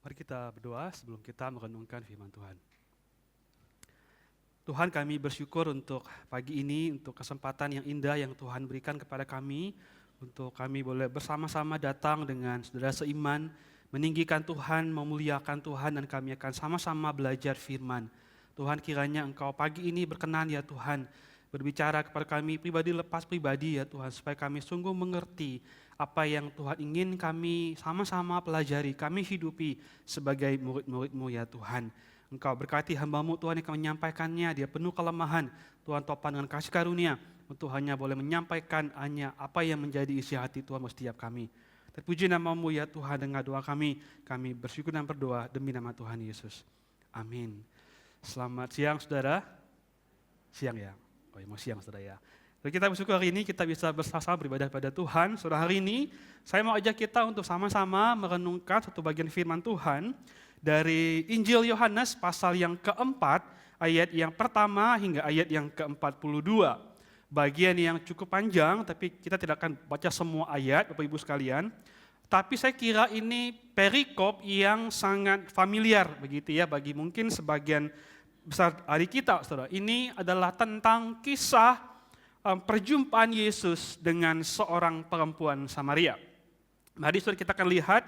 Mari kita berdoa sebelum kita merenungkan firman Tuhan. Tuhan, kami bersyukur untuk pagi ini, untuk kesempatan yang indah yang Tuhan berikan kepada kami, untuk kami boleh bersama-sama datang dengan saudara seiman, meninggikan Tuhan, memuliakan Tuhan, dan kami akan sama-sama belajar firman. Tuhan, kiranya Engkau pagi ini berkenan ya Tuhan, berbicara kepada kami pribadi lepas pribadi ya Tuhan, supaya kami sungguh mengerti apa yang Tuhan ingin kami sama-sama pelajari, kami hidupi sebagai murid-murid-Mu ya Tuhan. Engkau berkati hamba-Mu Tuhan yang akan menyampaikannya, dia penuh kelemahan, Tuhan topan dengan kasih karunia, untuk hanya boleh menyampaikan hanya apa yang menjadi isi hati Tuhan setiap kami. Terpuji nama-Mu ya Tuhan, dengar doa kami bersyukur dan berdoa demi nama Tuhan Yesus. Amin. Selamat siang saudara. Siang ya? Oh ya, mau siang saudara ya. Jadi kita bersyukur hari ini kita bisa bersama-sama beribadah pada Tuhan. Saudara, hari ini saya mau ajak kita untuk sama-sama merenungkan satu bagian firman Tuhan dari Injil Yohanes pasal yang keempat, ayat yang pertama hingga ayat yang ke-42. Bagian yang cukup panjang, tapi kita tidak akan baca semua ayat, Bapak Ibu sekalian. Tapi saya kira ini perikop yang sangat familiar begitu ya, bagi mungkin sebagian besar dari kita, saudara. Ini adalah tentang kisah perjumpaan Yesus dengan seorang perempuan Samaria. Mari saudara, kita akan lihat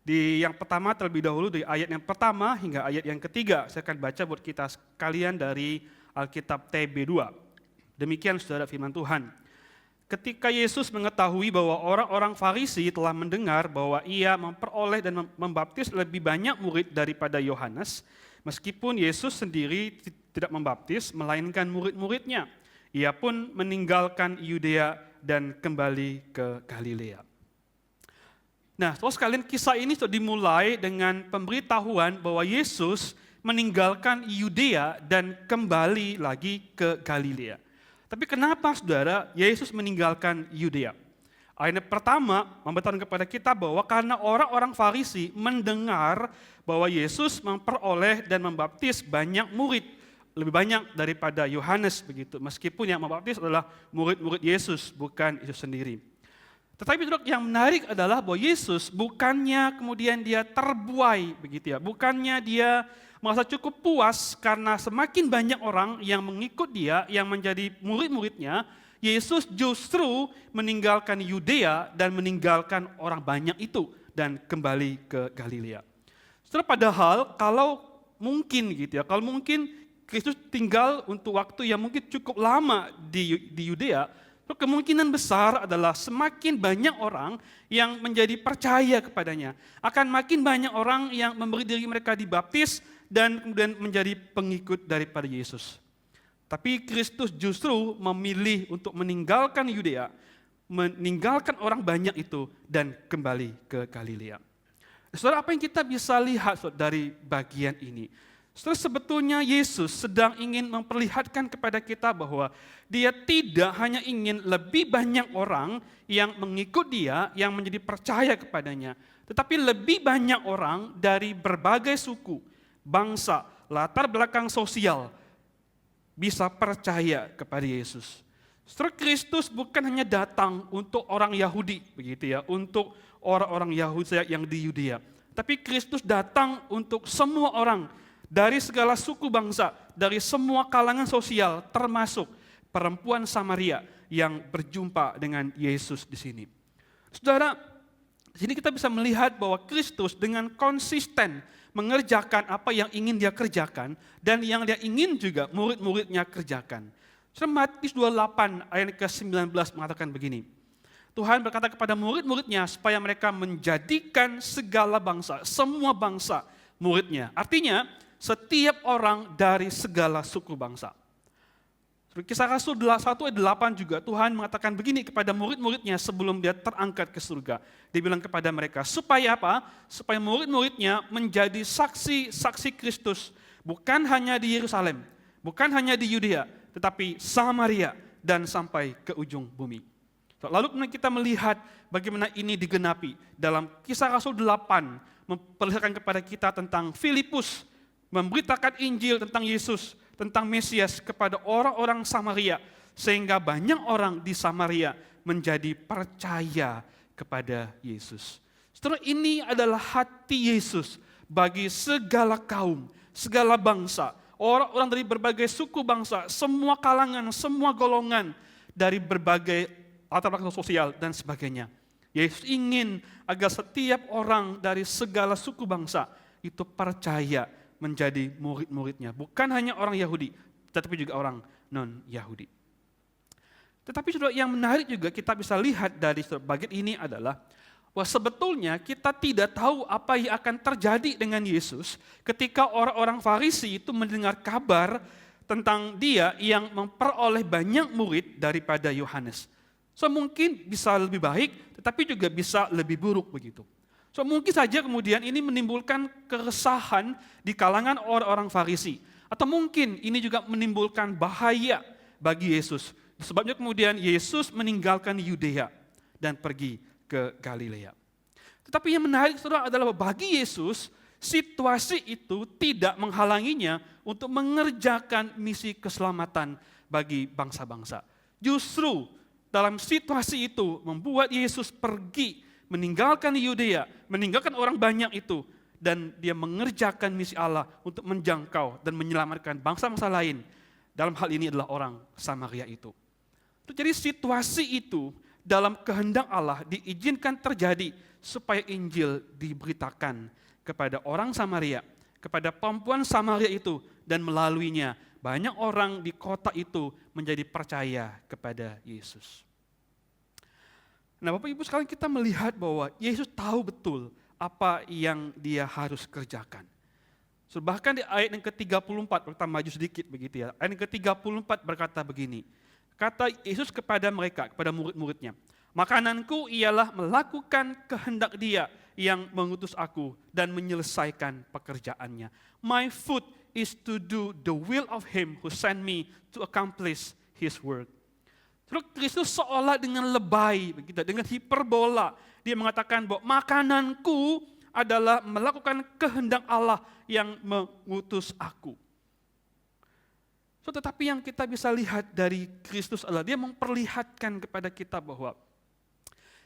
di yang pertama terlebih dahulu, di ayat yang pertama hingga ayat yang ketiga. Saya akan baca buat kita sekalian dari Alkitab TB2. Demikian saudara firman Tuhan. Ketika Yesus mengetahui bahwa orang-orang Farisi telah mendengar bahwa ia memperoleh dan membaptis lebih banyak murid daripada Yohanes, meskipun Yesus sendiri tidak membaptis, melainkan murid-muridnya, ia pun meninggalkan Yudea dan kembali ke Galilea. Nah, terus sekalian kisah ini sudah dimulai dengan pemberitahuan bahwa Yesus meninggalkan Yudea dan kembali lagi ke Galilea. Tapi kenapa saudara Yesus meninggalkan Yudea? Ayat pertama memberitahukan kepada kita bahwa karena orang-orang Farisi mendengar bahwa Yesus memperoleh dan membaptis banyak murid, lebih banyak daripada Yohanes begitu. Meskipun yang membaptis adalah murid-murid Yesus, bukan Yesus sendiri. Tetapi yang menarik adalah bahwa Yesus bukannya kemudian dia terbuai begitu ya. Bukannya dia merasa cukup puas karena semakin banyak orang yang mengikut dia, yang menjadi murid-muridnya. Yesus justru meninggalkan Yudea dan meninggalkan orang banyak itu dan kembali ke Galilea. Setelah padahal kalau mungkin gitu ya, kalau mungkin Kristus tinggal untuk waktu yang mungkin cukup lama di Yudea, kemungkinan besar adalah semakin banyak orang yang menjadi percaya kepadanya. Akan makin banyak orang yang memberi diri mereka dibaptis dan kemudian menjadi pengikut daripada Yesus. Tapi Kristus justru memilih untuk meninggalkan Yudea, meninggalkan orang banyak itu dan kembali ke Galilea. Saudara, apa yang kita bisa lihat dari bagian ini? Saudara, sebetulnya Yesus sedang ingin memperlihatkan kepada kita bahwa dia tidak hanya ingin lebih banyak orang yang mengikut dia, yang menjadi percaya kepadanya, tetapi lebih banyak orang dari berbagai suku, bangsa, latar belakang sosial bisa percaya kepada Yesus. Saudara, Kristus bukan hanya datang untuk orang Yahudi, begitu ya, untuk orang-orang Yahudi yang di Yudea, tapi Kristus datang untuk semua orang, dari segala suku bangsa, dari semua kalangan sosial, termasuk perempuan Samaria yang berjumpa dengan Yesus di sini. Saudara, di sini kita bisa melihat bahwa Kristus dengan konsisten mengerjakan apa yang ingin dia kerjakan dan yang dia ingin juga murid-muridnya kerjakan. Saudara, Matius 28 ayat ke-19 mengatakan begini. Tuhan berkata kepada murid-muridnya supaya mereka menjadikan segala bangsa, semua bangsa muridnya. Artinya, setiap orang dari segala suku bangsa. Kisah Rasul 1 ayat 8 juga Tuhan mengatakan begini kepada murid-muridnya sebelum dia terangkat ke surga. Dia bilang kepada mereka, supaya apa? Supaya murid-muridnya menjadi saksi-saksi Kristus. Bukan hanya di Yerusalem, bukan hanya di Yudea, tetapi Samaria dan sampai ke ujung bumi. Lalu kemudian kita melihat bagaimana ini digenapi dalam Kisah Rasul 8, memperlihatkan kepada kita tentang Filipus, memberitakan Injil tentang Yesus, tentang Mesias kepada orang-orang Samaria, sehingga banyak orang di Samaria menjadi percaya kepada Yesus. Saudara, ini adalah hati Yesus, bagi segala kaum, segala bangsa, orang-orang dari berbagai suku bangsa, semua kalangan, semua golongan, dari berbagai latar belakang sosial dan sebagainya. Yesus ingin agar setiap orang dari segala suku bangsa itu percaya menjadi murid-muridnya. Bukan hanya orang Yahudi, tetapi juga orang non-Yahudi. Tetapi saudara, yang menarik juga kita bisa lihat dari bagian ini adalah bahwa sebetulnya kita tidak tahu apa yang akan terjadi dengan Yesus ketika orang-orang Farisi itu mendengar kabar tentang dia yang memperoleh banyak murid daripada Yohanes. So mungkin bisa lebih baik, tetapi juga bisa lebih buruk begitu. So mungkin saja kemudian ini menimbulkan keresahan di kalangan orang-orang Farisi. Atau mungkin ini juga menimbulkan bahaya bagi Yesus. Sebabnya kemudian Yesus meninggalkan Yudea dan pergi ke Galilea. Tetapi yang menarik saudara adalah bagi Yesus, situasi itu tidak menghalanginya untuk mengerjakan misi keselamatan bagi bangsa-bangsa. Justru dalam situasi itu membuat Yesus pergi meninggalkan Yudea, meninggalkan orang banyak itu, dan dia mengerjakan misi Allah untuk menjangkau dan menyelamatkan bangsa-bangsa lain. Dalam hal ini adalah orang Samaria itu. Jadi situasi itu dalam kehendak Allah diizinkan terjadi supaya Injil diberitakan kepada orang Samaria, kepada perempuan Samaria itu, dan melaluinya banyak orang di kota itu menjadi percaya kepada Yesus. Nah Bapak Ibu sekalian, kita melihat bahwa Yesus tahu betul apa yang dia harus kerjakan. So, bahkan di ayat yang ke-34, kita maju sedikit begitu ya. Ayat yang ke-34 berkata begini, kata Yesus kepada mereka, kepada murid-muridnya, makananku ialah melakukan kehendak Dia yang mengutus aku dan menyelesaikan pekerjaannya. My food is to do the will of Him who sent me to accomplish His work. Terus Kristus seolah dengan lebay, begitu, dengan hiperbola, dia mengatakan bahwa makananku adalah melakukan kehendak Allah yang mengutus aku. Tetapi yang kita bisa lihat dari Kristus adalah dia memperlihatkan kepada kita bahwa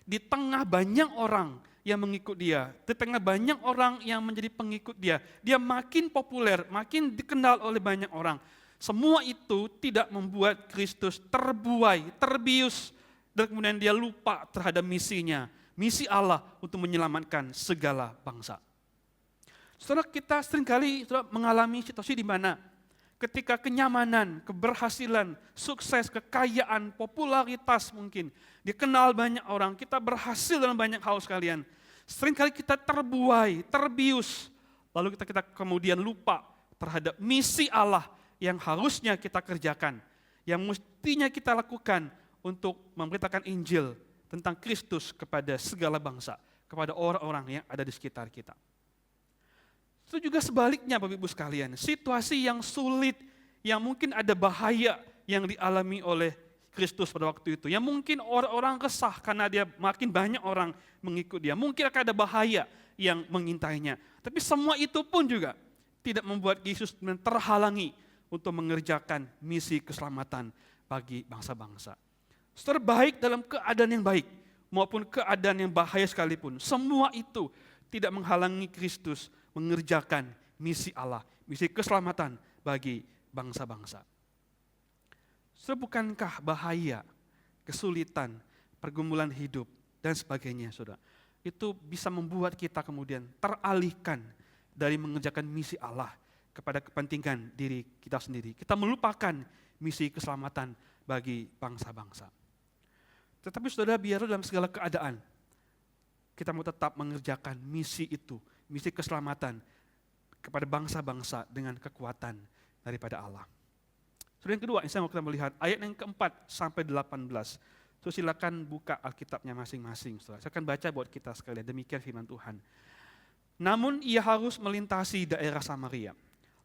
di tengah banyak orang yang mengikut dia, di tengah banyak orang yang menjadi pengikut dia, dia makin populer, makin dikenal oleh banyak orang. Semua itu tidak membuat Kristus terbuai, terbius, dan kemudian dia lupa terhadap misinya, misi Allah untuk menyelamatkan segala bangsa. Saudara, kita seringkali mengalami situasi di mana ketika kenyamanan, keberhasilan, sukses, kekayaan, popularitas mungkin, dikenal banyak orang, kita berhasil dalam banyak hal sekalian. Seringkali kita terbuai, terbius, lalu kita kemudian lupa terhadap misi Allah yang harusnya kita kerjakan, yang mestinya kita lakukan untuk memberitakan Injil tentang Kristus kepada segala bangsa, kepada orang-orang yang ada di sekitar kita. Itu juga sebaliknya Bapak Ibu sekalian, situasi yang sulit, yang mungkin ada bahaya yang dialami oleh Kristus pada waktu itu, yang mungkin orang-orang resah karena dia makin banyak orang mengikut dia, mungkin akan ada bahaya yang mengintainya. Tapi semua itu pun juga tidak membuat Yesus terhalangi untuk mengerjakan misi keselamatan bagi bangsa-bangsa. Terbaik dalam keadaan yang baik maupun keadaan yang bahaya sekalipun, semua itu tidak menghalangi Kristus mengerjakan misi Allah, misi keselamatan bagi bangsa-bangsa. Bukankah bahaya, kesulitan, pergumulan hidup, dan sebagainya, saudara, itu bisa membuat kita kemudian teralihkan dari mengerjakan misi Allah kepada kepentingan diri kita sendiri. Kita melupakan misi keselamatan bagi bangsa-bangsa. Tetapi saudara, biar dalam segala keadaan, kita mau tetap mengerjakan misi itu, misi keselamatan kepada bangsa-bangsa dengan kekuatan daripada Allah. Saudara, yang kedua, saya mau kita melihat ayat yang keempat sampai 18. So, silakan buka Alkitabnya masing-masing. Saudara. Saya akan baca buat kita sekalian, demikian firman Tuhan. Namun ia harus melintasi daerah Samaria.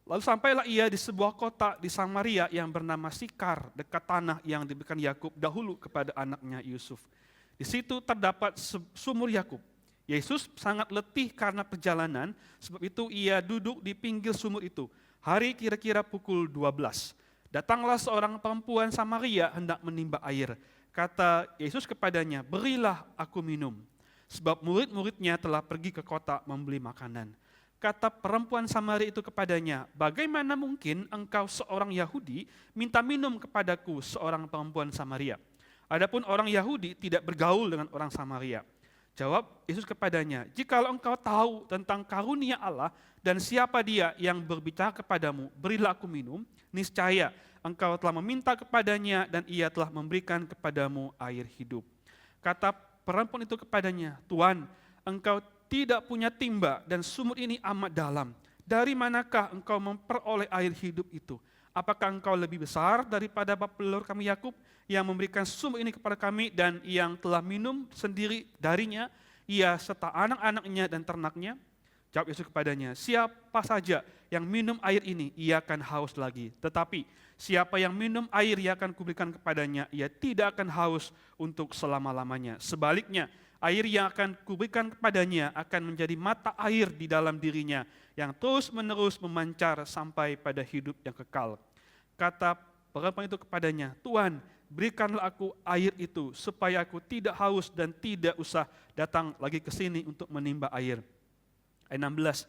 Lalu sampailah ia di sebuah kota di Samaria yang bernama Sikar, dekat tanah yang diberikan Yakub dahulu kepada anaknya Yusuf. Di situ terdapat sumur Yakub. Yesus sangat letih karena perjalanan, sebab itu ia duduk di pinggir sumur itu. Hari kira-kira pukul 12. Datanglah seorang perempuan Samaria hendak menimba air. Kata Yesus kepadanya, berilah aku minum. Sebab murid-muridnya telah pergi ke kota membeli makanan. Kata perempuan Samaria itu kepadanya, bagaimana mungkin engkau seorang Yahudi minta minum kepadaku seorang perempuan Samaria? Adapun orang Yahudi tidak bergaul dengan orang Samaria. Jawab Yesus kepadanya, jikalau engkau tahu tentang karunia Allah dan siapa dia yang berbicara kepadamu, berilah aku minum, niscaya engkau telah meminta kepadanya dan ia telah memberikan kepadamu air hidup. Kata perempuan itu kepadanya, Tuan, engkau tidak punya timba dan sumur ini amat dalam. Dari manakah engkau memperoleh air hidup itu? Apakah engkau lebih besar daripada bapa leluhur kami Yakub yang memberikan sumur ini kepada kami dan yang telah minum sendiri darinya, ia serta anak-anaknya dan ternaknya? Jawab Yesus kepadanya, siapa saja yang minum air ini, ia akan haus lagi. Tetapi siapa yang minum air yang akan kuberikan kepadanya, ia tidak akan haus untuk selama-lamanya. Sebaliknya, air yang akan kuberikan kepadanya akan menjadi mata air di dalam dirinya yang terus-menerus memancar sampai pada hidup yang kekal. Kata perempuan itu kepadanya, Tuhan, berikanlah aku air itu supaya aku tidak haus dan tidak usah datang lagi ke sini untuk menimba air. Ayat 16,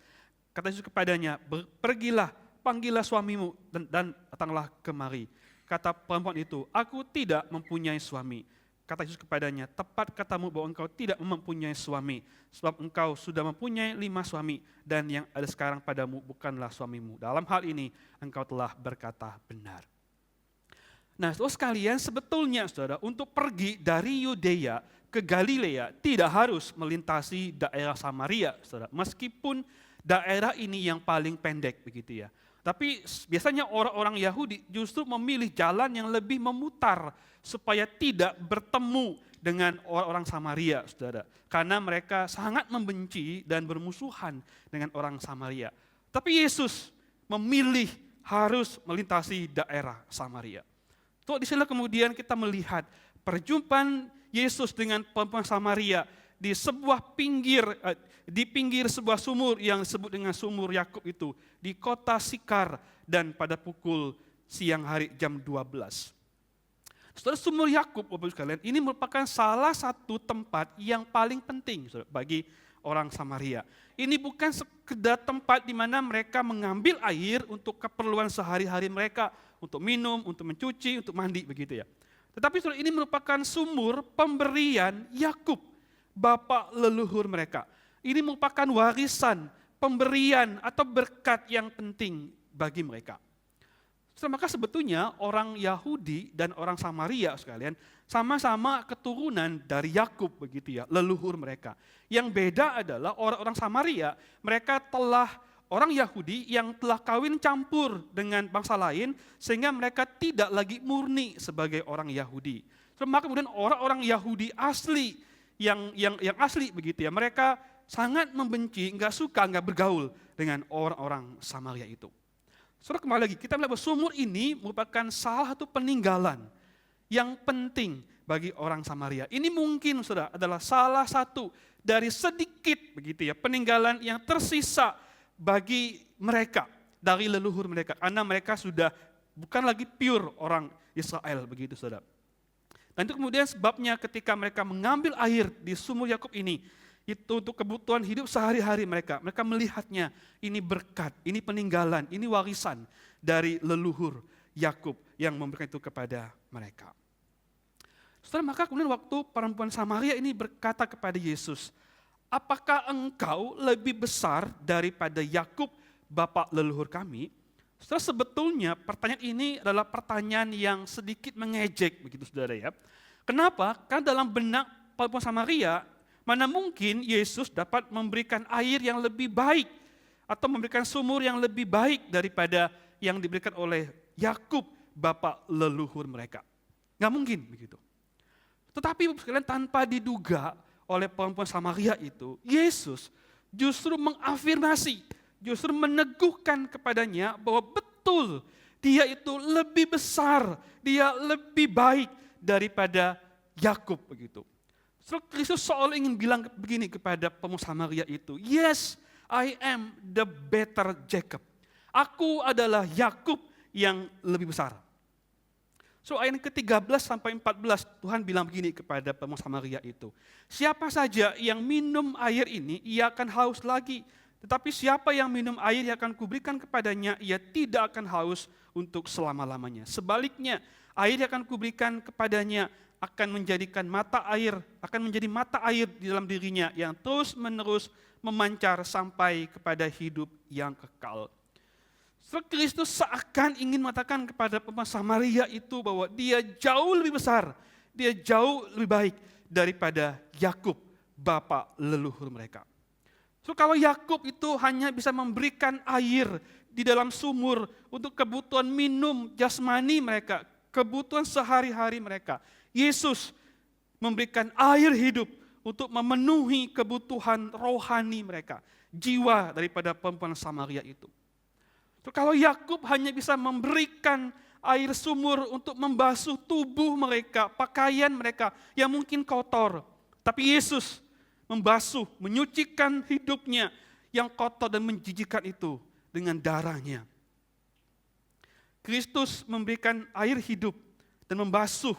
kata Yesus kepadanya, pergilah, panggillah suamimu dan datanglah kemari. Kata perempuan itu, aku tidak mempunyai suami. Kata Yesus kepadanya, tepat katamu bahwa engkau tidak mempunyai suami, sebab engkau sudah mempunyai 5 suami, dan yang ada sekarang padamu bukanlah suamimu. Dalam hal ini engkau telah berkata benar. Nah, saudara sekalian, sebetulnya saudara, untuk pergi dari Yudea ke Galilea tidak harus melintasi daerah Samaria, saudara. Meskipun daerah ini yang paling pendek begitu ya. Tapi biasanya orang-orang Yahudi justru memilih jalan yang lebih memutar supaya tidak bertemu dengan orang-orang Samaria, saudara. Karena mereka sangat membenci dan bermusuhan dengan orang Samaria. Tapi Yesus memilih harus melintasi daerah Samaria. Di sini kemudian kita melihat perjumpaan Yesus dengan perempuan Samaria di pinggir sebuah sumur yang disebut dengan sumur Yakub itu di kota Sikar dan pada pukul siang hari jam 12. Saudara, sumur Yakub Bapak sekalian ini merupakan salah satu tempat yang paling penting bagi orang Samaria. Ini bukan sekedar tempat di mana mereka mengambil air untuk keperluan sehari-hari mereka, untuk minum, untuk mencuci, untuk mandi begitu ya. Tetapi saudara, ini merupakan sumur pemberian Yakub, bapak leluhur mereka. Ini merupakan warisan, pemberian atau berkat yang penting bagi mereka. Maka sebetulnya orang Yahudi dan orang Samaria sekalian sama-sama keturunan dari Yakub begitu ya, leluhur mereka. Yang beda adalah orang-orang Samaria, mereka orang Yahudi yang telah kawin campur dengan bangsa lain sehingga mereka tidak lagi murni sebagai orang Yahudi. Maka kemudian orang-orang Yahudi asli yang asli begitu ya, mereka sangat membenci, enggak suka, enggak bergaul dengan orang-orang Samaria itu. Saudara, kembali lagi, kita melihat bahwa sumur ini merupakan salah satu peninggalan yang penting bagi orang Samaria. Ini mungkin saudara adalah salah satu dari sedikit begitu ya peninggalan yang tersisa bagi mereka dari leluhur mereka, karena mereka sudah bukan lagi pure orang Israel begitu saudara. Dan itu kemudian sebabnya ketika mereka mengambil air di sumur Yakub ini, itu untuk kebutuhan hidup sehari-hari mereka. Mereka melihatnya ini berkat, ini peninggalan, ini warisan dari leluhur Yakub yang memberikan itu kepada mereka. Setelah maka kemudian waktu perempuan Samaria ini berkata kepada Yesus, apakah engkau lebih besar daripada Yakub, bapak leluhur kami? Setelah sebetulnya pertanyaan ini adalah pertanyaan yang sedikit mengejek begitu saudara ya. Kenapa? Karena dalam benak perempuan Samaria, mana mungkin Yesus dapat memberikan air yang lebih baik atau memberikan sumur yang lebih baik daripada yang diberikan oleh Yakub, bapak leluhur mereka. Nggak mungkin begitu. Tetapi sekalian tanpa diduga oleh perempuan Samaria itu, Yesus justru mengafirmasi, justru meneguhkan kepadanya bahwa betul dia itu lebih besar, dia lebih baik daripada Yakub begitu. Kristus seolah ingin bilang begini kepada pemuda Samaria itu, yes, I am the better Jacob. Aku adalah Yakub yang lebih besar. So ayat ke-13 sampai 14 Tuhan bilang begini kepada pemuda Samaria itu, siapa saja yang minum air ini ia akan haus lagi, Tetapi siapa yang minum air yang akan kuberikan kepadanya, ia tidak akan haus untuk selama-lamanya. Sebaliknya, air yang akan kuberikan kepadanya akan menjadikan akan menjadi mata air di dalam dirinya yang terus-menerus memancar sampai kepada hidup yang kekal. So, Kristus seakan ingin mengatakan kepada perempuan Samaria itu bahwa dia jauh lebih besar, dia jauh lebih baik daripada Yakub, bapa leluhur mereka. So, kalau Yakub itu hanya bisa memberikan air di dalam sumur untuk kebutuhan minum jasmani mereka, kebutuhan sehari-hari mereka, Yesus memberikan air hidup untuk memenuhi kebutuhan rohani mereka, jiwa daripada perempuan Samaria itu. So, kalau Yakub hanya bisa memberikan air sumur untuk membasuh tubuh mereka, pakaian mereka yang mungkin kotor, tapi Yesus membasuh, menyucikan hidupnya yang kotor dan menjijikkan itu dengan darahnya. Kristus memberikan air hidup dan membasuh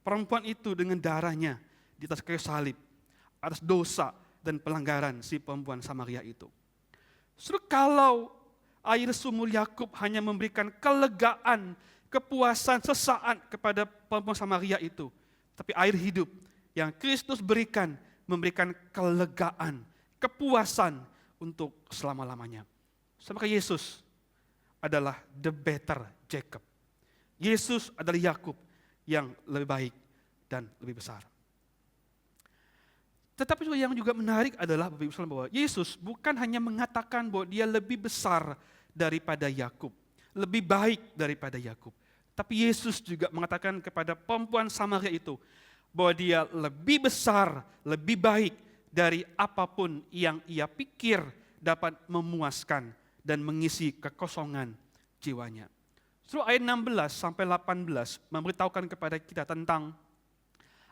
perempuan itu dengan darahnya di atas kayu salib, atas dosa dan pelanggaran si perempuan Samaria itu. Kalau air sumur Yakub hanya memberikan kelegaan, kepuasan sesaat kepada perempuan Samaria itu, tapi air hidup yang Kristus berikan memberikan kelegaan, kepuasan untuk selama-lamanya. Maka Yesus adalah the better Jacob. Yesus adalah Yakub yang lebih baik dan lebih besar. Tetapi yang juga menarik adalah Bapak Ibu sekalian bahwa Yesus bukan hanya mengatakan bahwa dia lebih besar daripada Yakub, lebih baik daripada Yakub. Tapi Yesus juga mengatakan kepada perempuan Samaria itu, bahwa dia lebih besar, lebih baik dari apapun yang ia pikir dapat memuaskan dan mengisi kekosongan jiwanya. Ayat 16 sampai 18 memberitahukan kepada kita tentang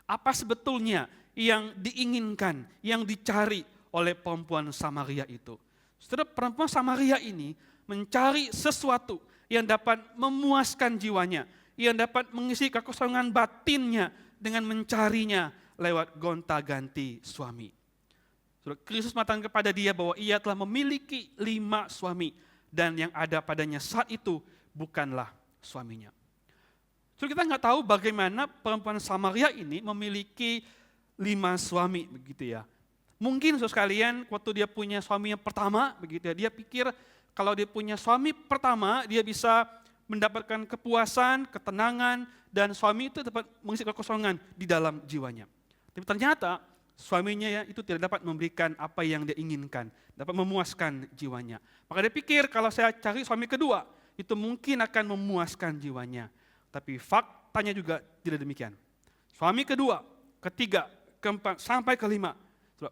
apa sebetulnya yang diinginkan, yang dicari oleh perempuan Samaria itu. Saudara, perempuan Samaria ini mencari sesuatu yang dapat memuaskan jiwanya, yang dapat mengisi kekosongan batinnya, dengan mencarinya lewat gonta-ganti suami. Kristus mengatakan kepada dia bahwa ia telah memiliki 5 suami dan yang ada padanya saat itu bukanlah suaminya. Kita nggak tahu bagaimana perempuan Samaria ini memiliki 5 suami begitu ya. Mungkin sekalian waktu dia punya suami yang pertama begitu ya, dia pikir kalau dia punya suami pertama dia bisa mendapatkan kepuasan, ketenangan, dan suami itu dapat mengisi kekosongan di dalam jiwanya. Tapi ternyata suaminya ya itu tidak dapat memberikan apa yang dia inginkan, dapat memuaskan jiwanya. Maka dia pikir kalau saya cari suami kedua, itu mungkin akan memuaskan jiwanya. Tapi faktanya juga tidak demikian. Suami kedua, ketiga, keempat, sampai kelima.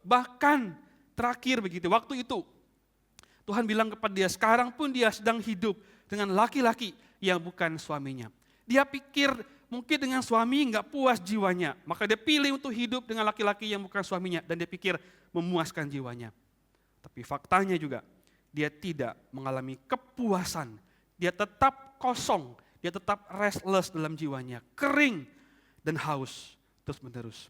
Bahkan terakhir begitu, waktu itu Tuhan bilang kepada dia, sekarang pun dia sedang hidup dengan laki-laki yang bukan suaminya. Dia pikir mungkin dengan suami nggak puas jiwanya, maka dia pilih untuk hidup dengan laki-laki yang bukan suaminya dan dia pikir memuaskan jiwanya. Tapi faktanya juga dia tidak mengalami kepuasan, dia tetap kosong, dia tetap restless dalam jiwanya, kering dan haus terus-menerus.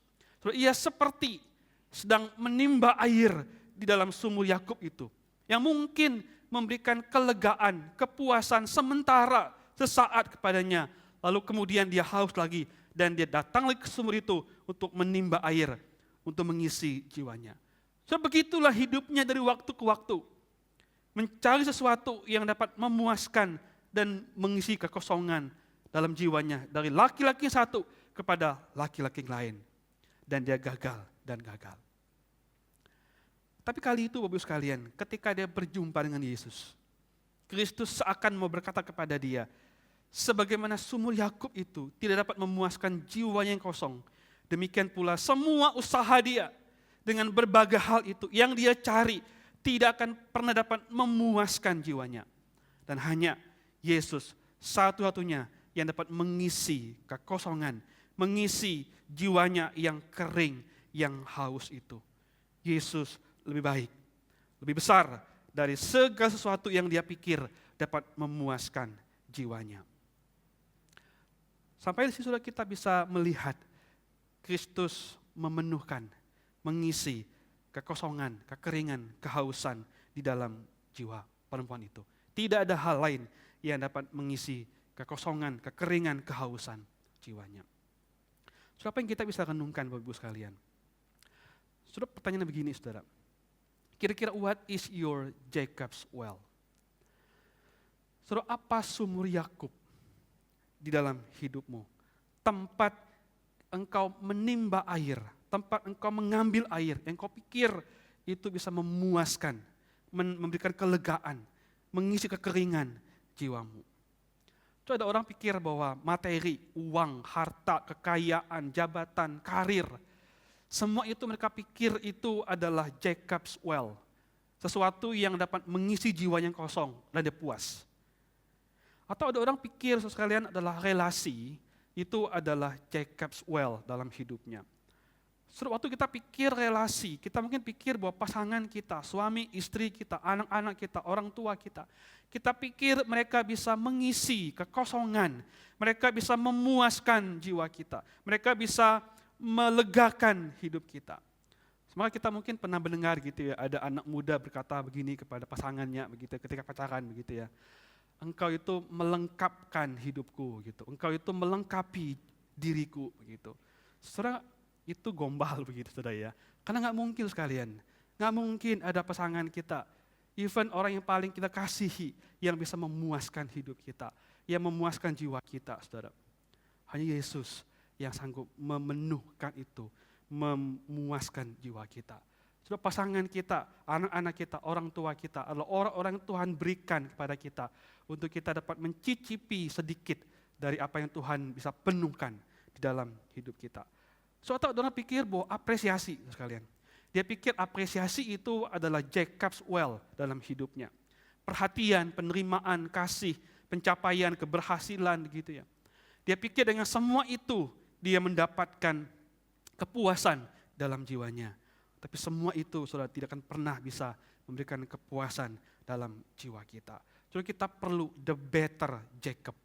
Ia seperti sedang menimba air di dalam sumur Yakub itu, yang mungkin memberikan kelegaan, kepuasan sementara, sesaat kepadanya, lalu kemudian dia haus lagi, dan dia datang lagi ke sumur itu untuk menimba air, untuk mengisi jiwanya. Begitulah hidupnya dari waktu ke waktu, mencari sesuatu yang dapat memuaskan dan mengisi kekosongan dalam jiwanya, dari laki-laki satu kepada laki-laki lain. Dan dia gagal dan gagal. Tapi kali itu Bapak Ibu sekalian, ketika dia berjumpa dengan Yesus, Kristus seakan mau berkata kepada dia, sebagaimana sumur Yakub itu tidak dapat memuaskan jiwa yang kosong, demikian pula semua usaha dia dengan berbagai hal itu yang dia cari tidak akan pernah dapat memuaskan jiwanya. Dan hanya Yesus satu-satunya yang dapat mengisi kekosongan, mengisi jiwanya yang kering, yang haus itu. Yesus lebih baik, lebih besar dari segala sesuatu yang dia pikir dapat memuaskan jiwanya. Sampai di sini sudah kita bisa melihat Kristus memenuhkan, mengisi kekosongan, kekeringan, kehausan di dalam jiwa perempuan itu. Tidak ada hal lain yang dapat mengisi kekosongan, kekeringan, kehausan jiwanya. Saudara, apa yang kita bisa renungkan Bapak Ibu sekalian? Saudara, pertanyaannya begini saudara. Kira-kira what is your Jacob's well? Saudara, apa sumur Yakub di dalam hidupmu? Tempat engkau menimba air, tempat engkau mengambil air, yang kau pikir itu bisa memuaskan, memberikan kelegaan, mengisi kekeringan jiwamu. Itu ada orang pikir bahwa materi, uang, harta, kekayaan, jabatan, karir, semua itu mereka pikir itu adalah Jacob's well. Sesuatu yang dapat mengisi jiwa yang kosong dan dia puas. Atau ada orang pikir sekalian adalah relasi, itu adalah Jacob's well dalam hidupnya. Waktu kita pikir relasi, kita mungkin pikir bahwa pasangan kita, suami, istri kita, anak-anak kita, orang tua kita pikir mereka bisa mengisi kekosongan, mereka bisa memuaskan jiwa kita, mereka bisa melegakan hidup kita. Semoga kita mungkin pernah mendengar gitu ya, ada anak muda berkata begini kepada pasangannya begitu ketika pacaran begitu ya. Engkau itu melengkapkan hidupku gitu. Engkau itu melengkapi diriku begitu. Saudara, itu gombal begitu saudara ya. Karena nggak mungkin sekalian. Nggak mungkin ada pasangan kita, even orang yang paling kita kasihi, yang bisa memuaskan hidup kita, yang memuaskan jiwa kita saudara. Hanya Yesus yang sanggup memenuhkan itu, memuaskan jiwa kita. Sudah pasangan kita, anak-anak kita, orang tua kita adalah orang-orang yang Tuhan berikan kepada kita untuk kita dapat mencicipi sedikit dari apa yang Tuhan bisa penuhkan di dalam hidup kita. Suatu orang pikir bahwa apresiasi sekalian. Dia pikir apresiasi itu adalah Jacob's well dalam hidupnya. Perhatian, penerimaan, kasih, pencapaian, keberhasilan gitu ya. Dia pikir dengan semua itu dia mendapatkan kepuasan dalam jiwanya. Tapi semua itu saudara tidak akan pernah bisa memberikan kepuasan dalam jiwa kita. Jadi kita perlu the better Jacob,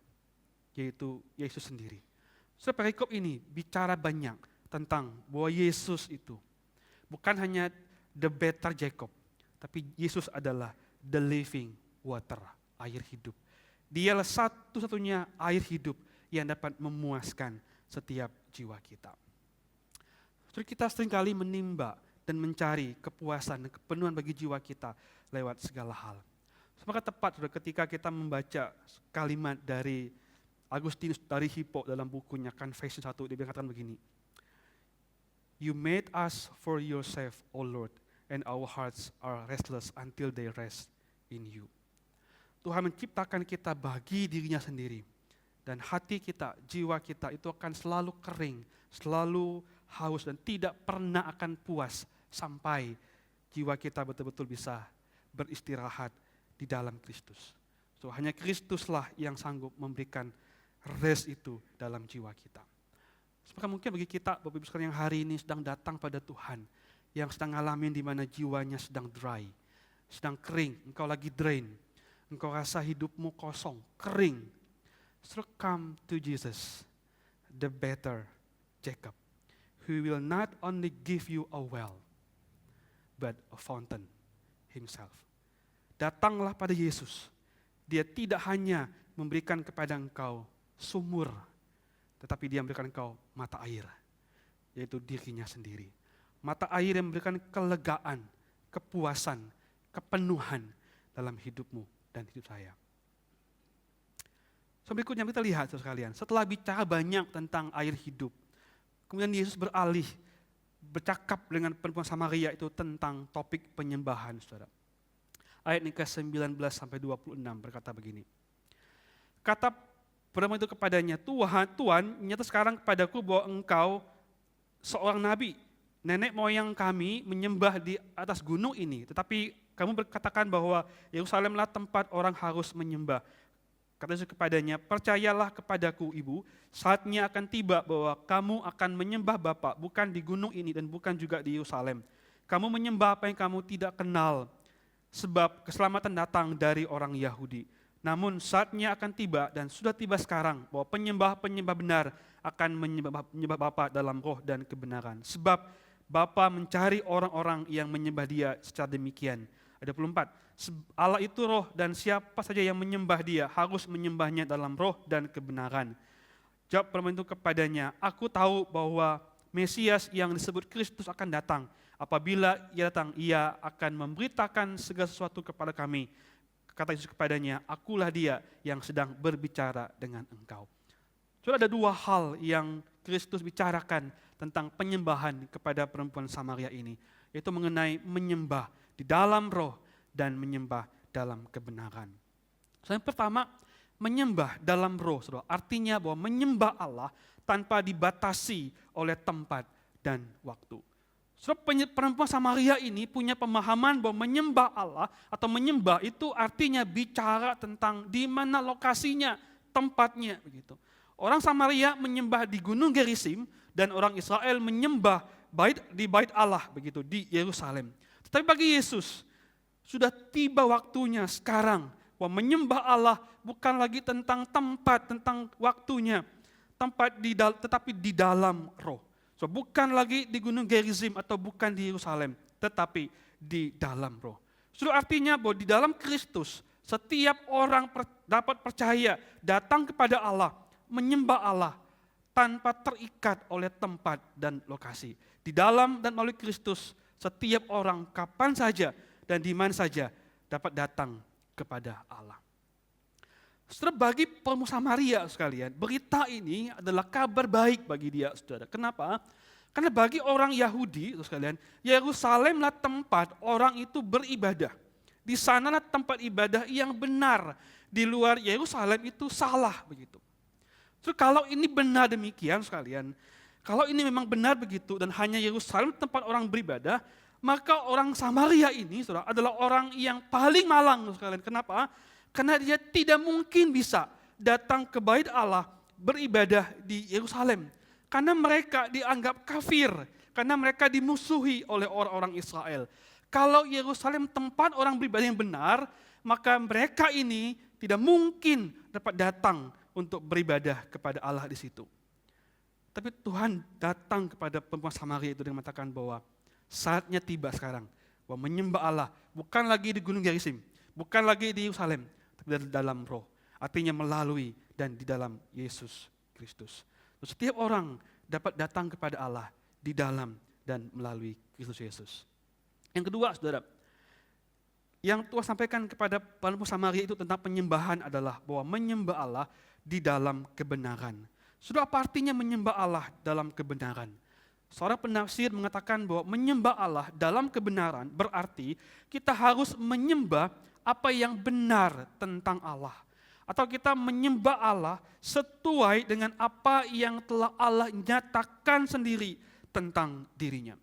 yaitu Yesus sendiri. Saudara, perikop ini bicara banyak tentang bahwa Yesus itu bukan hanya the better Jacob, tapi Yesus adalah the living water, air hidup. Dialah satu-satunya air hidup yang dapat memuaskan setiap jiwa kita. Jadi kita seringkali menimba dan mencari kepuasan dan kepenuhan bagi jiwa kita lewat segala hal. Maka tepat ketika kita membaca kalimat dari Agustinus dari Hippo dalam bukunya Confession 1, dia berkata begini, You made us for yourself, O Lord, and our hearts are restless until they rest in you. Tuhan menciptakan kita bagi dirinya sendiri. Dan hati kita, jiwa kita itu akan selalu kering, selalu haus dan tidak pernah akan puas sampai jiwa kita betul-betul bisa beristirahat di dalam Kristus. So, hanya Kristuslah yang sanggup memberikan rest itu dalam jiwa kita. Maka mungkin bagi kita, Bapak Ibu sekalian yang hari ini sedang datang pada Tuhan, yang sedang ngalamin di mana jiwanya sedang dry, sedang kering, engkau lagi drain, engkau rasa hidupmu kosong, kering. So come to Jesus, the better Jacob, who will not only give you a well, but a fountain himself. Datanglah pada Yesus. Dia tidak hanya memberikan kepada engkau sumur, tetapi dia memberikan engkau mata air, yaitu dirinya sendiri. Mata air yang memberikan kelegaan, kepuasan, kepenuhan dalam hidupmu dan hidup saya. So, berikutnya kita lihat sekalian, setelah bicara banyak tentang air hidup, kemudian Yesus beralih bercakap dengan perempuan Samaria itu tentang topik penyembahan, saudara. Ayat ke-19 sampai 26 berkata begini. Kata perempuan itu kepadanya, Tuhan, nyata sekarang kepadaku bahwa engkau seorang nabi. Nenek moyang kami menyembah di atas gunung ini, tetapi kamu berkatakan bahwa Yerusalemlah tempat orang harus menyembah. Kata Yesus kepadanya, percayalah kepadaku ibu, saatnya akan tiba bahwa kamu akan menyembah Bapa, bukan di gunung ini dan bukan juga di Yerusalem. Kamu menyembah apa yang kamu tidak kenal, sebab keselamatan datang dari orang Yahudi. Namun saatnya akan tiba dan sudah tiba sekarang bahwa penyembah-penyembah benar akan menyembah Bapa dalam roh dan kebenaran. Sebab Bapa mencari orang-orang yang menyembah Dia secara demikian. Ayat 24. Allah itu roh dan siapa saja yang menyembah dia harus menyembahnya dalam roh dan kebenaran. Jawab perempuan itu kepadanya, aku tahu bahwa Mesias yang disebut Kristus akan datang. Apabila ia datang, ia akan memberitakan segala sesuatu kepada kami. Kata Yesus kepadanya, akulah dia yang sedang berbicara dengan engkau. Sudah ada dua hal yang Kristus bicarakan tentang penyembahan kepada perempuan Samaria ini. Yaitu mengenai menyembah di dalam roh dan menyembah dalam kebenaran. So, yang pertama, menyembah dalam roh. Saudara. Artinya bahwa menyembah Allah tanpa dibatasi oleh tempat dan waktu. So, perempuan Samaria ini punya pemahaman bahwa menyembah Allah atau menyembah itu artinya bicara tentang di mana lokasinya, tempatnya begitu. Orang Samaria menyembah di Gunung Gerizim dan orang Israel menyembah di bait Allah begitu di Yerusalem. Tetapi bagi Yesus sudah tiba waktunya sekarang bahwa menyembah Allah bukan lagi tentang tempat, tentang waktunya, tetapi di dalam roh. So, bukan lagi di Gunung Gerizim atau bukan di Yerusalem, tetapi di dalam roh. So, artinya bahwa di dalam Kristus, setiap orang dapat percaya, datang kepada Allah, menyembah Allah, tanpa terikat oleh tempat dan lokasi. Di dalam dan melalui Kristus, setiap orang kapan saja dan di mana saja dapat datang kepada Allah. Saudara, bagi perempuan Samaria sekalian, berita ini adalah kabar baik bagi dia, saudara. Kenapa? Karena bagi orang Yahudi, sekalian, Yerusalemlah tempat orang itu beribadah. Di sanalah tempat ibadah yang benar. Di luar Yerusalem itu salah begitu. So, kalau ini benar demikian sekalian, kalau ini memang benar begitu dan hanya Yerusalem tempat orang beribadah, maka orang Samaria ini, saudara, adalah orang yang paling malang sekalian. Kenapa? Karena dia tidak mungkin bisa datang ke bait Allah beribadah di Yerusalem. Karena mereka dianggap kafir, karena mereka dimusuhi oleh orang-orang Israel. Kalau Yerusalem tempat orang beribadah yang benar, maka mereka ini tidak mungkin dapat datang untuk beribadah kepada Allah di situ. Tapi Tuhan datang kepada perempuan Samaria itu dengan mengatakan bahwa saatnya tiba sekarang, bahwa menyembah Allah bukan lagi di Gunung Gerizim, bukan lagi di Yerusalem, tapi di dalam roh. Artinya melalui dan di dalam Yesus Kristus. Setiap orang dapat datang kepada Allah di dalam dan melalui Kristus Yesus. Yang kedua, saudara, yang Tuhan sampaikan kepada perempuan Samaria itu tentang penyembahan adalah bahwa menyembah Allah di dalam kebenaran. Saudara, apa artinya menyembah Allah dalam kebenaran? Seorang penafsir mengatakan bahwa menyembah Allah dalam kebenaran berarti kita harus menyembah apa yang benar tentang Allah. Atau kita menyembah Allah sesuai dengan apa yang telah Allah nyatakan sendiri tentang dirinya.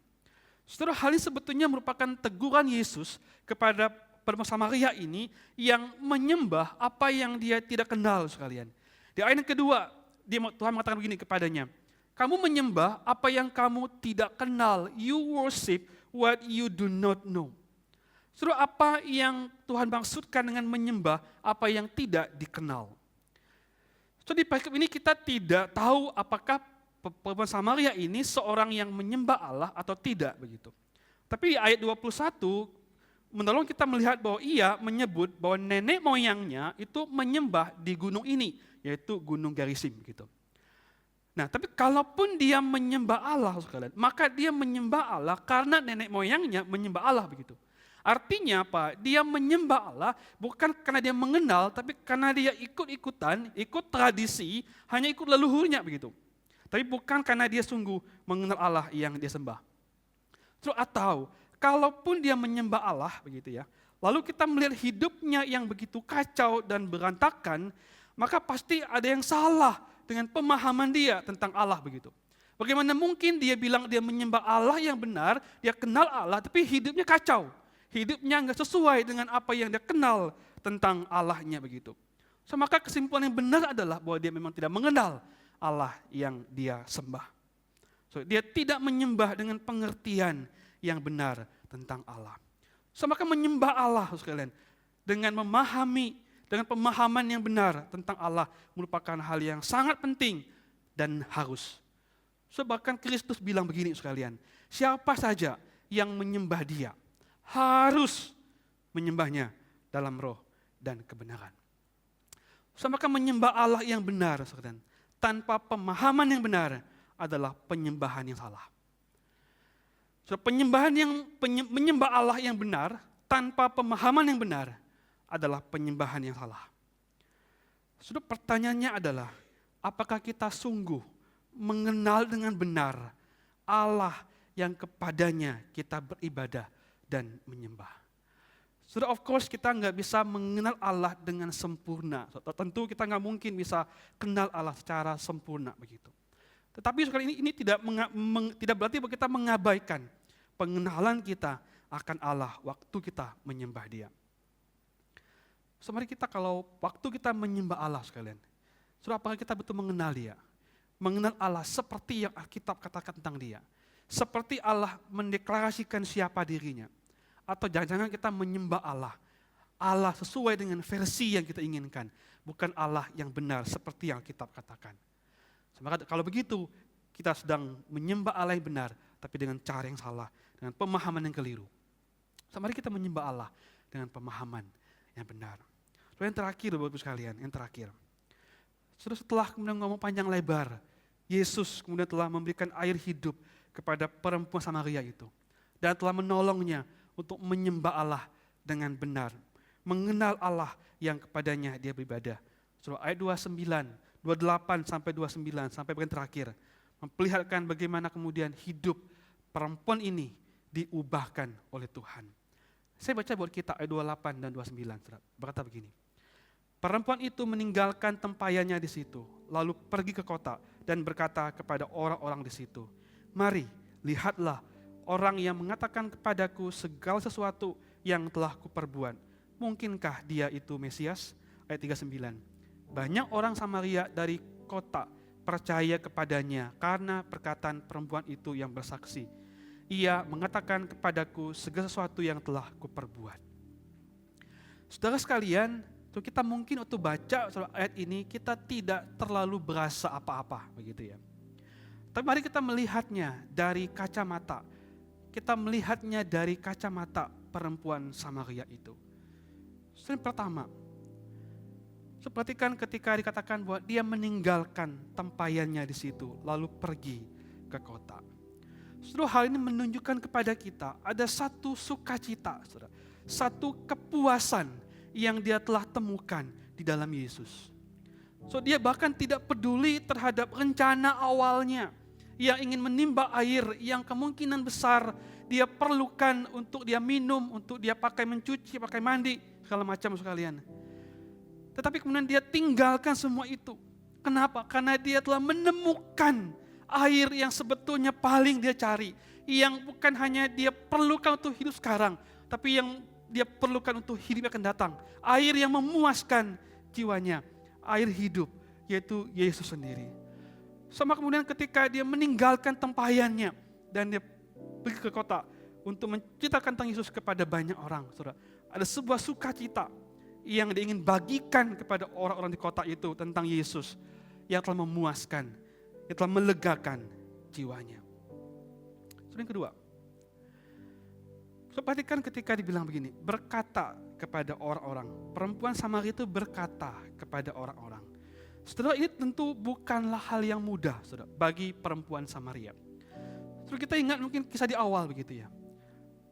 Saudara, hal ini sebetulnya merupakan teguran Yesus kepada perempuan Samaria ini yang menyembah apa yang dia tidak kenal sekalian. Di ayat yang kedua, Tuhan mengatakan begini kepadanya, kamu menyembah apa yang kamu tidak kenal, you worship what you do not know. Saudara, apa yang Tuhan maksudkan dengan menyembah apa yang tidak dikenal? So, di perikop ini kita tidak tahu apakah perempuan Samaria ini seorang yang menyembah Allah atau tidak begitu. Tapi di ayat 21 menolong kita melihat bahwa ia menyebut bahwa nenek moyangnya itu menyembah di gunung ini, yaitu Gunung Gerizim gitu. Nah, tapi kalaupun dia menyembah Allah sekalian, maka dia menyembah Allah karena nenek moyangnya menyembah Allah begitu. Artinya apa? Dia menyembah Allah bukan karena dia mengenal, tapi karena dia ikut-ikutan, ikut tradisi, hanya ikut leluhurnya begitu. Tapi bukan karena dia sungguh mengenal Allah yang dia sembah. Atau kalaupun dia menyembah Allah begitu ya, lalu kita melihat hidupnya yang begitu kacau dan berantakan, maka pasti ada yang salah dengan pemahaman dia tentang Allah begitu. Bagaimana mungkin dia bilang dia menyembah Allah yang benar, dia kenal Allah, tapi hidupnya kacau. Hidupnya nggak sesuai dengan apa yang dia kenal tentang Allahnya begitu. So, maka kesimpulan yang benar adalah bahwa dia memang tidak mengenal Allah yang dia sembah. So, dia tidak menyembah dengan pengertian yang benar tentang Allah. So, maka menyembah Allah sekalian dengan memahami, dengan pemahaman yang benar tentang Allah merupakan hal yang sangat penting dan harus. So, bahkan Kristus bilang begini sekalian, siapa saja yang menyembah dia harus menyembahnya dalam roh dan kebenaran. Maka menyembah Allah yang benar, saudara, tanpa pemahaman yang benar adalah penyembahan yang salah. So, menyembah Allah yang benar tanpa pemahaman yang benar adalah penyembahan yang salah. Sudah pertanyaannya adalah, apakah kita sungguh mengenal dengan benar Allah yang kepadanya kita beribadah dan menyembah? Sudah of course kita nggak bisa mengenal Allah dengan sempurna. Tentu kita nggak mungkin bisa kenal Allah secara sempurna begitu. Tetapi sekali ini tidak berarti bahwa kita mengabaikan pengenalan kita akan Allah waktu kita menyembah Dia. So, mari kita kalau waktu kita menyembah Allah sekalian, sudah apakah kita betul mengenal Dia? Mengenal Allah seperti yang Alkitab katakan tentang Dia. Seperti Allah mendeklarasikan siapa dirinya. Atau jangan-jangan kita menyembah Allah sesuai dengan versi yang kita inginkan, bukan Allah yang benar seperti yang Alkitab katakan. Maka kalau begitu, kita sedang menyembah Allah yang benar, tapi dengan cara yang salah, dengan pemahaman yang keliru. Mari kita menyembah Allah dengan pemahaman yang benar. Lalu yang terakhir, Bapak-Ibu sekalian, yang terakhir. Setelah kemudian ngomong panjang lebar, Yesus kemudian telah memberikan air hidup kepada perempuan Samaria itu. Dan telah menolongnya untuk menyembah Allah dengan benar. Mengenal Allah yang kepadanya dia beribadah. Surah ayat 29, 28 sampai 29, sampai bagian terakhir. Memperlihatkan bagaimana kemudian hidup perempuan ini diubahkan oleh Tuhan. Saya baca buat kita ayat 28 dan 29, berkata begini. Perempuan itu meninggalkan tempayannya di situ, lalu pergi ke kota dan berkata kepada orang-orang di situ, "Mari, lihatlah orang yang mengatakan kepadaku segala sesuatu yang telah kuperbuat. Mungkinkah dia itu Mesias?" Ayat 39. Banyak orang Samaria dari kota percaya kepadanya karena perkataan perempuan itu yang bersaksi. Ia mengatakan kepadaku segala sesuatu yang telah kuperbuat. Saudara sekalian, kita mungkin waktu baca ayat ini kita tidak terlalu berasa apa-apa begitu ya. Tapi mari kita melihatnya dari kacamata. Kita melihatnya dari kacamata perempuan Samaria itu. Yang pertama, perhatikan ketika dikatakan bahwa dia meninggalkan tempayannya di situ, lalu pergi ke kota. Saudara, hal ini menunjukkan kepada kita ada satu sukacita, saudara, satu kepuasan yang dia telah temukan di dalam Yesus. So, dia bahkan tidak peduli terhadap rencana awalnya yang ingin menimba air yang kemungkinan besar dia perlukan untuk dia minum, untuk dia pakai mencuci, pakai mandi, segala macam sekalian. Tetapi kemudian dia tinggalkan semua itu. Kenapa? Karena dia telah menemukan air yang sebetulnya paling dia cari. Yang bukan hanya dia perlukan untuk hidup sekarang, tapi yang dia perlukan untuk hidup yang akan datang. Air yang memuaskan jiwanya, air hidup, yaitu Yesus sendiri. Sama kemudian ketika dia meninggalkan tempayannya dan dia pergi ke kota untuk menceritakan tentang Yesus kepada banyak orang. Saudara, ada sebuah sukacita yang dia ingin bagikan kepada orang-orang di kota itu tentang Yesus yang telah memuaskan, yang telah melegakan jiwanya. Saudara, yang kedua, perhatikan ketika dibilang begini, berkata kepada orang-orang. Perempuan Samaria itu berkata kepada orang-orang. Saudara, ini tentu bukanlah hal yang mudah, saudara, bagi perempuan Samaria. Saudara, kita ingat mungkin kisah di awal begitu ya.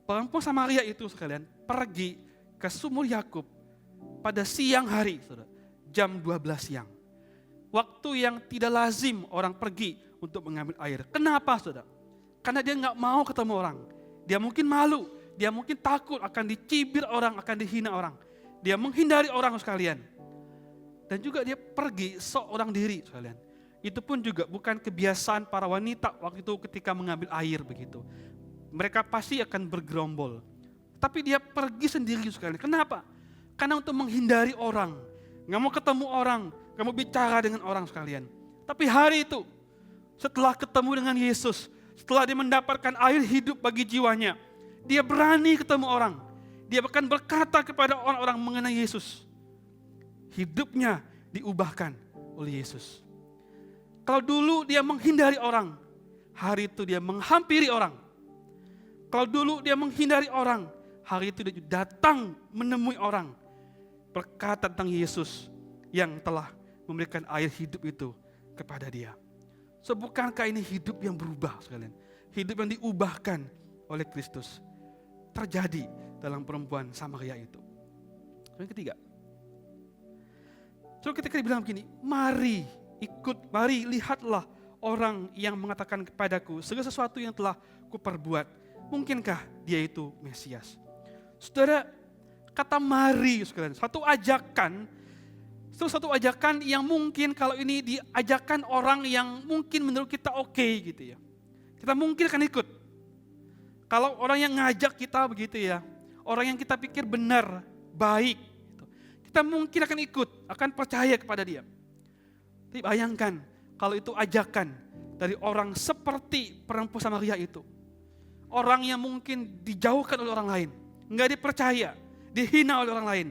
Perempuan Samaria itu sekalian pergi ke sumur Yakub pada siang hari, saudara, jam 12 siang. Waktu yang tidak lazim orang pergi untuk mengambil air. Kenapa, saudara? Karena dia nggak mau ketemu orang. Dia mungkin malu. Dia mungkin takut akan dicibir orang, akan dihina orang. Dia menghindari orang sekalian. Dan juga dia pergi seorang diri sekalian. Itu pun juga bukan kebiasaan para wanita waktu itu ketika mengambil air begitu. Mereka pasti akan bergerombol. Tapi dia pergi sendiri sekalian. Kenapa? Karena untuk menghindari orang. Gak mau ketemu orang, gak mau bicara dengan orang sekalian. Tapi hari itu, setelah ketemu dengan Yesus, setelah dia mendapatkan air hidup bagi jiwanya, dia berani ketemu orang. Dia bahkan berkata kepada orang-orang mengenai Yesus. Hidupnya diubahkan oleh Yesus. Kalau dulu dia menghindari orang, hari itu dia menghampiri orang. Kalau dulu dia menghindari orang, hari itu dia datang menemui orang, berkata tentang Yesus yang telah memberikan air hidup itu kepada dia. So, bukankah ini hidup yang berubah sekalian? Hidup yang diubahkan oleh Kristus terjadi dalam perempuan Samaria itu. Yang ketiga, so ketika dibilang begini, mari lihatlah orang yang mengatakan kepadaku segala sesuatu yang telah kuperbuat. Mungkinkah dia itu Mesias? Saudara, kata mari sekalian, satu ajakan yang mungkin kalau ini diajakan orang yang mungkin menurut kita oke gitu ya. Kita mungkin akan ikut. Kalau orang yang ngajak kita begitu ya, orang yang kita pikir benar, baik, gitu, kita mungkin akan ikut, akan percaya kepada dia. Tapi bayangkan kalau itu ajakan dari orang seperti perempuan Samaria itu. Orang yang mungkin dijauhkan oleh orang lain, nggak dipercaya, dihina oleh orang lain.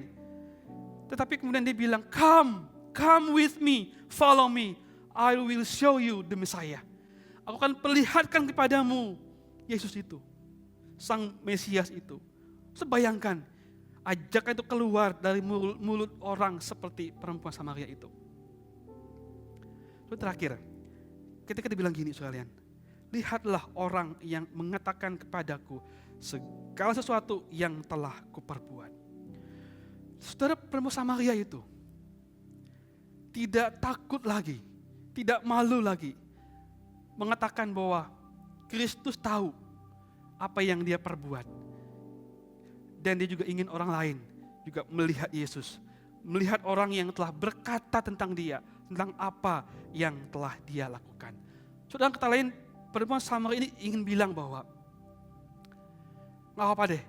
Tetapi kemudian dia bilang, come with me, follow me, I will show you the Messiah. Aku akan perlihatkan kepadamu Yesus itu, Sang Mesias itu. Sebayangkan, ajakan itu keluar dari mulut orang seperti perempuan Samaria itu. Lalu terakhir, ketika dibilang gini sekalian, lihatlah orang yang mengatakan kepadaku segala sesuatu yang telah kuperbuat. Saudara, perempuan Samaria itu tidak takut lagi, tidak malu lagi mengatakan bahwa Kristus tahu apa yang dia perbuat. Dan dia juga ingin orang lain juga melihat Yesus, melihat orang yang telah berkata tentang dia, tentang apa yang telah dia lakukan. Saudara, kata lain, perempuan Samaria ini ingin bilang bahwa gak apa-apa deh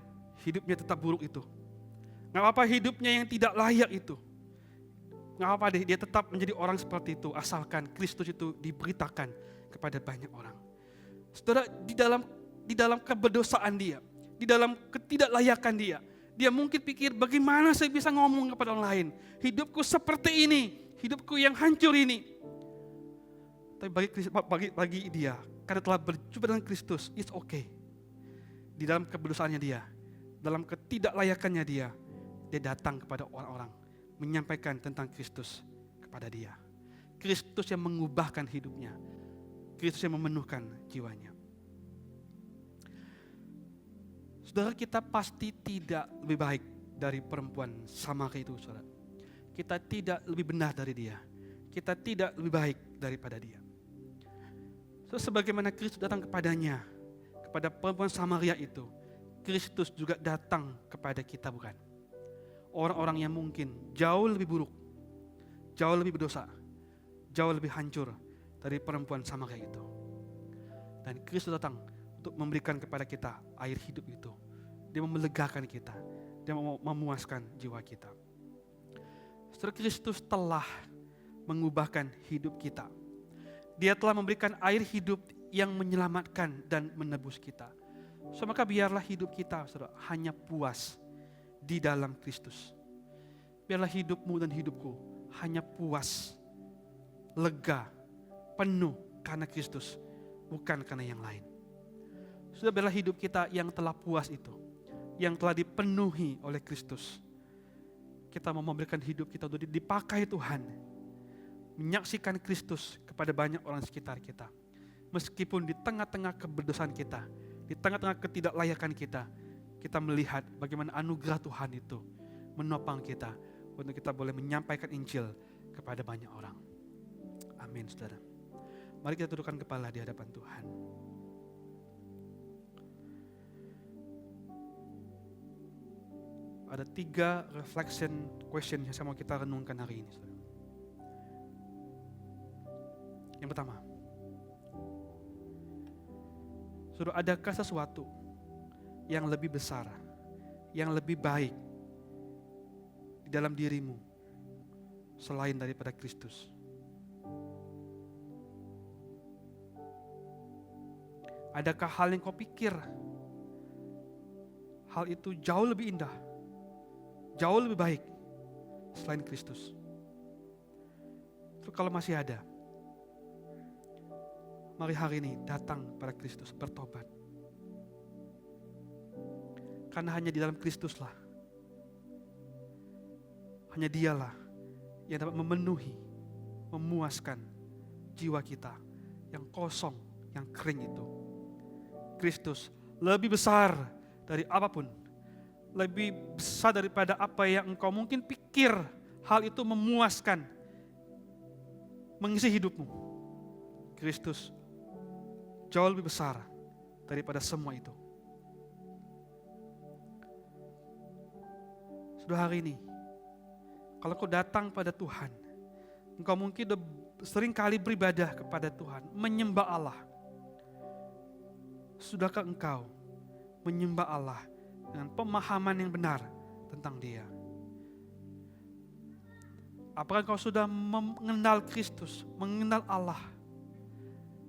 hidupnya tetap buruk itu. Gak apa-apa hidupnya yang tidak layak itu. Gak apa-apa deh dia tetap menjadi orang seperti itu, asalkan Kristus itu diberitakan kepada banyak orang. Saudara, di dalam keberdosaan dia, di dalam ketidaklayakan dia mungkin pikir bagaimana saya bisa ngomong kepada orang lain. Hidupku seperti ini, hidupku yang hancur ini. Tapi bagi dia, karena telah berjumpa dengan Kristus, it's okay. Di dalam keberdosaannya dia, dalam ketidaklayakannya dia datang kepada orang-orang, menyampaikan tentang Kristus kepada dia. Kristus yang mengubahkan hidupnya, Kristus yang memenuhkan jiwanya. Saudara, kita pasti tidak lebih baik dari perempuan Samaria itu, saudara. Kita tidak lebih benar dari dia. Kita tidak lebih baik daripada dia. So, sebagaimana Kristus datang kepadanya, kepada perempuan Samaria itu, Kristus juga datang kepada kita, bukan? Orang-orang yang mungkin jauh lebih buruk, jauh lebih berdosa, jauh lebih hancur dari perempuan Samaria itu. Dan Kristus datang untuk memberikan kepada kita air hidup itu. Dia melegakan kita, dia memuaskan jiwa kita. Saudara, Kristus telah mengubahkan hidup kita. Dia telah memberikan air hidup yang menyelamatkan dan menebus kita. So, maka biarlah hidup kita, saudara, hanya puas di dalam Kristus. Biarlah hidupmu dan hidupku hanya puas, lega, penuh karena Kristus, bukan karena yang lain. Sudah, biarlah hidup kita yang telah puas itu, yang telah dipenuhi oleh Kristus. Kita mau memberikan hidup kita untuk dipakai Tuhan, menyaksikan Kristus kepada banyak orang sekitar kita. Meskipun di tengah-tengah keberdosaan kita, di tengah-tengah ketidaklayakan kita, kita melihat bagaimana anugerah Tuhan itu menopang kita untuk kita boleh menyampaikan Injil kepada banyak orang. Amin, saudara. Mari kita tundukkan kepala di hadapan Tuhan. Ada 3 reflection question yang saya mau kita renungkan hari ini, saudara. Yang pertama, saudara, adakah sesuatu yang lebih besar, yang lebih baik di dalam dirimu selain daripada Kristus? Adakah hal yang kau pikir hal itu jauh lebih indah, jauh lebih baik selain Kristus? So, kalau masih ada, mari hari ini datang pada Kristus, bertobat. Karena hanya di dalam Kristuslah, hanya Dialah yang dapat memenuhi, memuaskan jiwa kita yang kosong, yang kering itu. Kristus lebih besar dari apapun, lebih besar daripada apa yang engkau mungkin pikir hal itu memuaskan, mengisi hidupmu. Kristus jauh lebih besar daripada semua itu. Sudah hari ini, kalau kau datang pada Tuhan, engkau mungkin sudah sering kali beribadah kepada Tuhan, menyembah Allah. Sudahkah engkau menyembah Allah dengan pemahaman yang benar tentang Dia? Apakah engkau sudah mengenal Kristus, mengenal Allah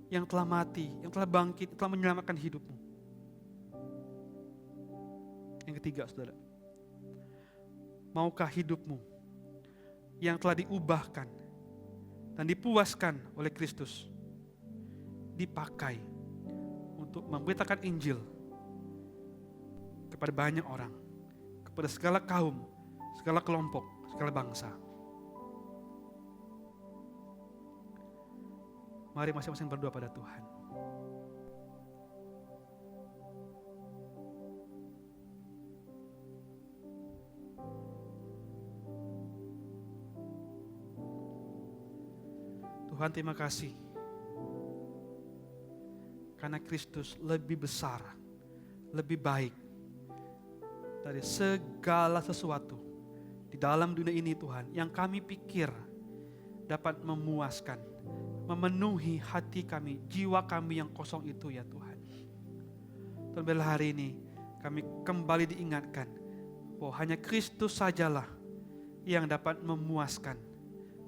yang telah mati, yang telah bangkit, telah menyelamatkan hidupmu? Yang ketiga, saudara, maukah hidupmu yang telah diubahkan dan dipuaskan oleh Kristus dipakai untuk memberitakan Injil kepada banyak orang, kepada segala kaum, segala kelompok, segala bangsa? Mari masing-masing berdoa pada Tuhan. Tuhan, terima kasih karena Kristus lebih besar, lebih baik dari segala sesuatu di dalam dunia ini, Tuhan, yang kami pikir dapat memuaskan, memenuhi hati kami, jiwa kami yang kosong itu, ya Tuhan. Dan pada hari ini kami kembali diingatkan bahwa hanya Kristus sajalah yang dapat memuaskan,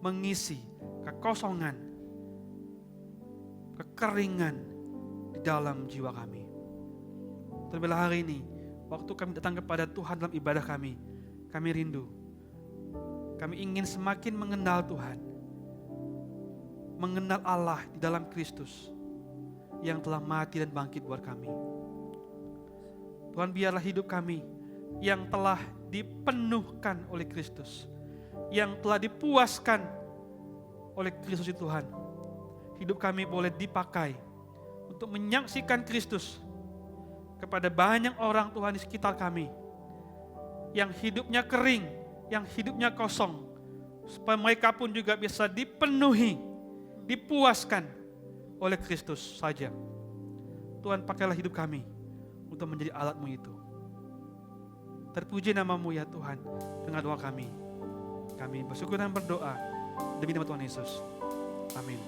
mengisi kekosongan, kekeringan di dalam jiwa kami. Terlebih hari ini, waktu kami datang kepada Tuhan dalam ibadah kami rindu, kami ingin semakin mengenal Tuhan, mengenal Allah di dalam Kristus yang telah mati dan bangkit buat kami. Tuhan, biarlah hidup kami yang telah dipenuhkan oleh Kristus, yang telah dipuaskan oleh Kristus itu, Tuhan, hidup kami boleh dipakai untuk menyaksikan Kristus kepada banyak orang, Tuhan, di sekitar kami yang hidupnya kering, yang hidupnya kosong, supaya mereka pun juga bisa dipenuhi, dipuaskan oleh Kristus saja. Tuhan, pakailah hidup kami untuk menjadi alat-Mu itu. Terpuji nama-Mu, ya Tuhan. Dengar doa kami. Kami bersyukur dan berdoa demi nama Tuhan Yesus. Amin.